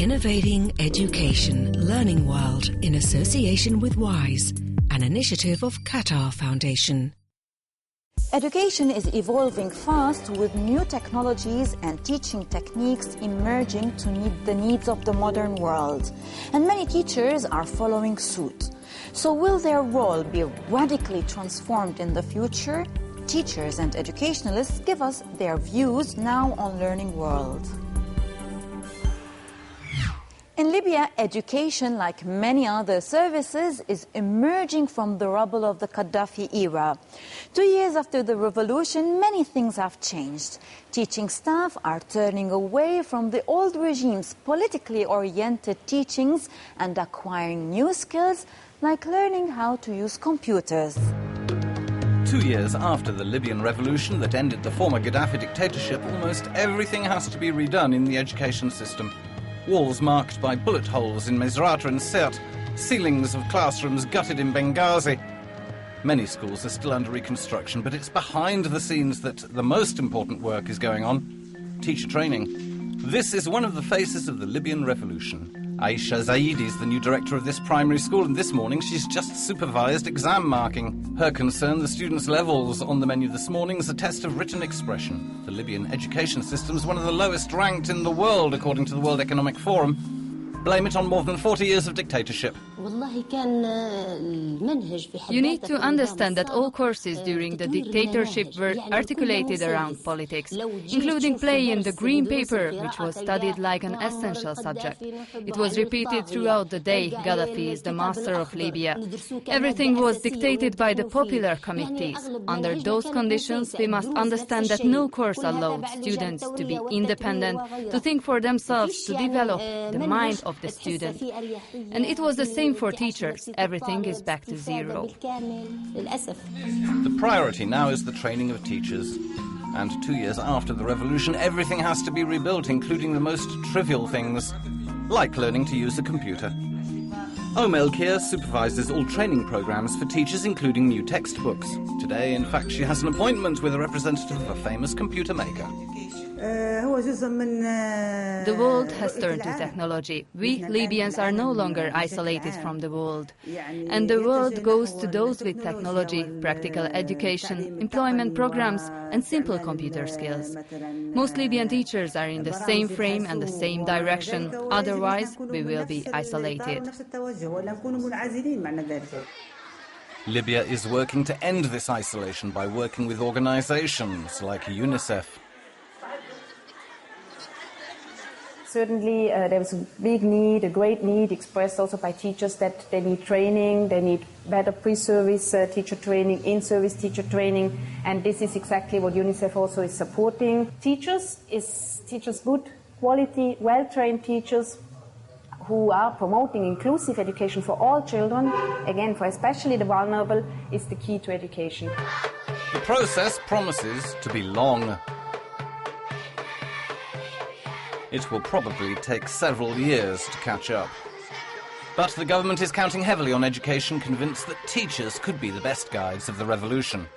Innovating Education Learning World in association with WISE, an initiative of Qatar Foundation. Education is evolving fast with new technologies and teaching techniques emerging to meet the needs of the modern world. And many teachers are following suit. So will their role be radically transformed in the future? Teachers and educationalists give us their views now on Learning World. In Libya, education, like many other services, is emerging from the rubble of the Gaddafi era. 2 years after the revolution, many things have changed. Teaching staff are turning away from the old regime's politically oriented teachings and acquiring new skills, like learning how to use computers. 2 years after the Libyan revolution that ended the former Gaddafi dictatorship, almost everything has to be redone in the education system. Walls marked by bullet holes in Misrata and Sirte, ceilings of classrooms gutted in Benghazi. Many schools are still under reconstruction, but it's behind the scenes that the most important work is going on: teacher training. This is one of the faces of the Libyan revolution. Aisha Zaidi is the new director of this primary school, and this morning she's just supervised exam marking. Her concern, the students' levels on the menu this morning, is a test of written expression. The Libyan education system is one of the lowest ranked in the world, according to the World Economic Forum. Blame it on more than 40 years of dictatorship. You need to understand that all courses during the dictatorship were articulated around politics, including play in the Green Paper, which was studied like an essential subject. It was repeated throughout the day: Gaddafi is the master of Libya. Everything was dictated by the popular committees. Under those conditions, we must understand that no course allowed students to be independent, to think for themselves, to develop the mind of the student. And it was the same for teachers. Everything is back to zero. The priority now is the training of teachers. And 2 years after the revolution, everything has to be rebuilt, including the most trivial things, like learning to use a computer. Elkir supervises all training programs for teachers, including new textbooks. Today, in fact, she has an appointment with a representative of a famous computer maker. The world has turned to technology. We Libyans are no longer isolated from the world. And the world goes to those with technology, practical education, employment programs, and simple computer skills. Most Libyan teachers are in the same frame and the same direction. Otherwise, we will be isolated. Libya is working to end this isolation by working with organizations like UNICEF. Certainly, there is a big need, a great need expressed also by teachers that they need training, they need better pre-service teacher training, in-service teacher training, and this is exactly what UNICEF also is supporting. Teachers, good quality, well-trained teachers who are promoting inclusive education for all children, again, for especially the vulnerable, is the key to education. The process promises to be long. It will probably take several years to catch up. But the government is counting heavily on education, convinced that teachers could be the best guides of the revolution.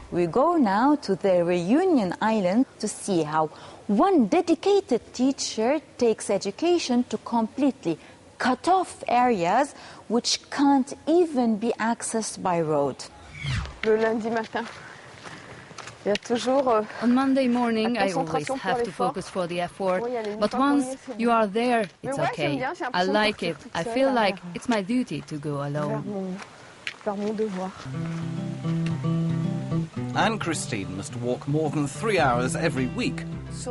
We go now to the Reunion Island to see how one dedicated teacher takes education to completely cut off areas which can't even be accessed by road. Le lundi matin. On Monday morning, I always have to focus for the effort, but once you are there, it's okay. I like it. I feel like it's my duty to go alone. Anne-Christine must walk more than 3 hours every week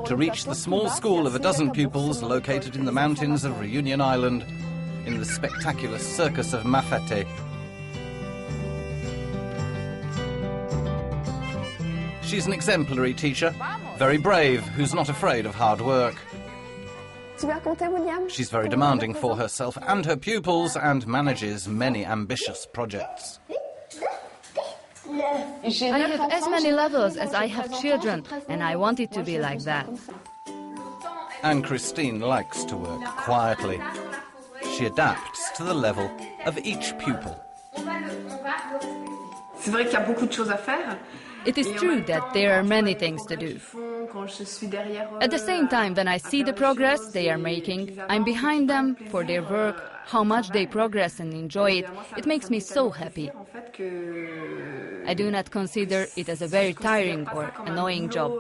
to reach the small school of a dozen pupils located in the mountains of Reunion Island in the spectacular circus of Mafate. She's an exemplary teacher, very brave, who's not afraid of hard work. She's very demanding for herself and her pupils and manages many ambitious projects. I have as many levels as I have children, and I want it to be like that. Anne-Christine likes to work quietly. She adapts to the level of each pupil. It is true that there are many things to do. At the same time, when I see the progress they are making, I'm behind them for their work, how much they progress and enjoy it. It makes me so happy. I do not consider it as a very tiring or annoying job.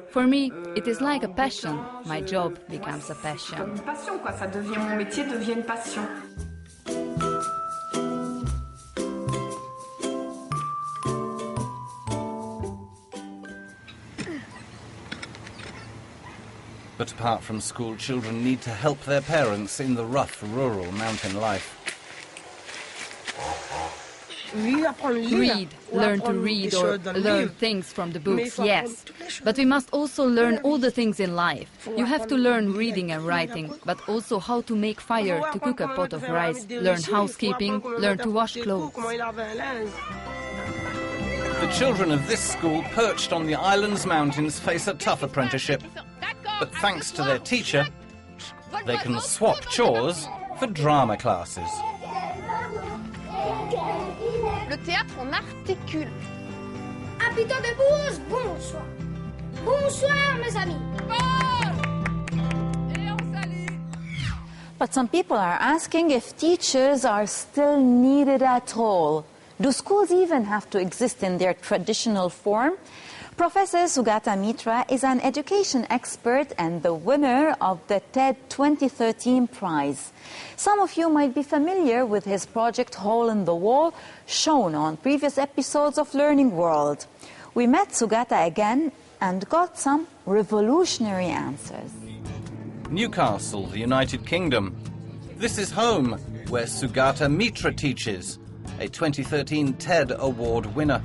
For me, it is like a passion. My job becomes a passion. But apart from school, children need to help their parents in the rough rural mountain life. Read, learn to read or learn things from the books, yes. But we must also learn all the things in life. You have to learn reading and writing, but also how to make fire, to cook a pot of rice, learn housekeeping, learn to wash clothes. The children of this school perched on the island's mountains face a tough apprenticeship. But thanks to their teacher, they can swap chores for drama classes. Le théâtre, on articule. Habitants de Bourges, bonsoir. Bonsoir, mes amis. But some people are asking if teachers are still needed at all. Do schools even have to exist in their traditional form? Professor Sugata Mitra is an education expert and the winner of the TED 2013 prize. Some of you might be familiar with his project Hole in the Wall, shown on previous episodes of Learning World. We met Sugata again and got some revolutionary answers. Newcastle, the United Kingdom. This is home, where Sugata Mitra teaches, a 2013 TED Award winner.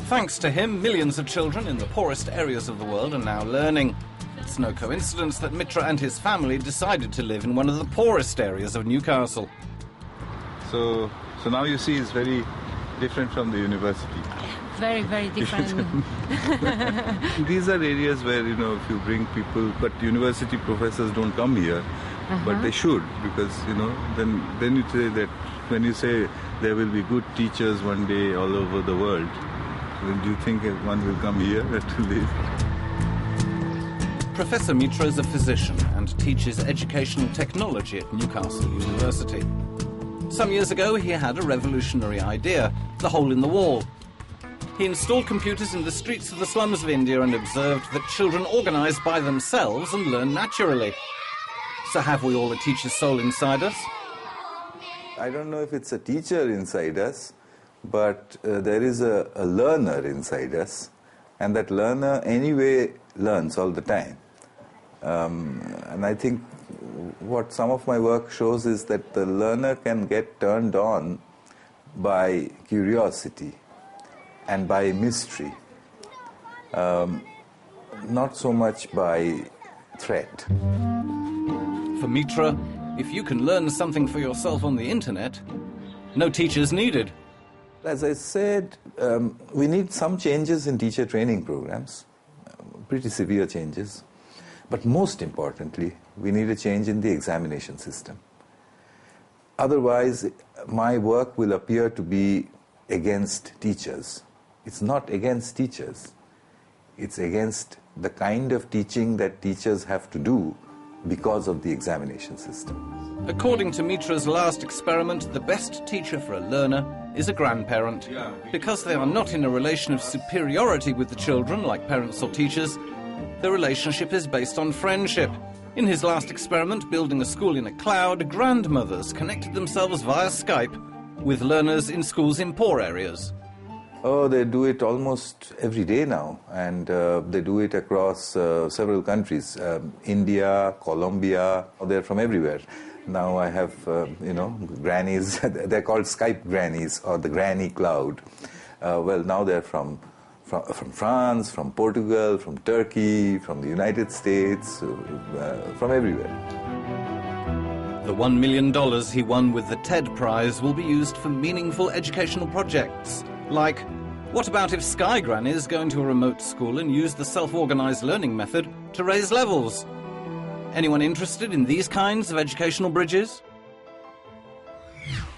Thanks to him, millions of children in the poorest areas of the world are now learning. It's no coincidence that Mitra and his family decided to live in one of the poorest areas of Newcastle. So now you see it's very different from the university. Very, very different. These are areas where, if you bring people, but university professors don't come here, but they should, because, then you say that when you say there will be good teachers one day all over the world, then do you think one will come here to live? Professor Mitra is a physician and teaches educational technology at Newcastle University. Some years ago, he had a revolutionary idea, the hole in the wall. He installed computers in the streets of the slums of India and observed that children organize by themselves and learn naturally. So have we all a teacher's soul inside us? I don't know if it's a teacher inside us, but there is a learner inside us, and that learner anyway learns all the time. And I think what some of my work shows is that the learner can get turned on by curiosity and by mystery, not so much by threat. For Mitra, if you can learn something for yourself on the internet, no teachers needed. As I said, we need some changes in teacher training programs, pretty severe changes. But most importantly, we need a change in the examination system. Otherwise, my work will appear to be against teachers. It's not against teachers. It's against the kind of teaching that teachers have to do because of the examination system. According to Mitra's last experiment, the best teacher for a learner is a grandparent. Because they are not in a relation of superiority with the children, like parents or teachers, the relationship is based on friendship. In his last experiment, building a school in a cloud, grandmothers connected themselves via Skype with learners in schools in poor areas. Oh, they do it almost every day now, and they do it across several countries. India, Colombia, they're from everywhere. Now I have, grannies, they're called Skype grannies, or the granny cloud. Well, now they're from France, from Portugal, from Turkey, from the United States, from everywhere. The $1 million he won with the TED Prize will be used for meaningful educational projects, like, what about if Sky Grannies go into a remote school and use the self-organized learning method to raise levels? Anyone interested in these kinds of educational bridges?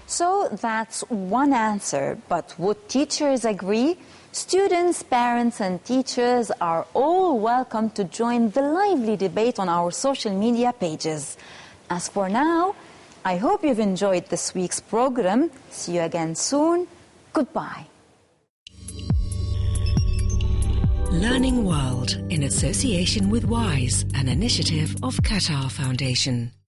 So that's one answer, but would teachers agree? Students, parents and teachers are all welcome to join the lively debate on our social media pages. As for now, I hope you've enjoyed this week's program. See you again soon. Goodbye. Learning World in association with WISE, an initiative of Qatar Foundation.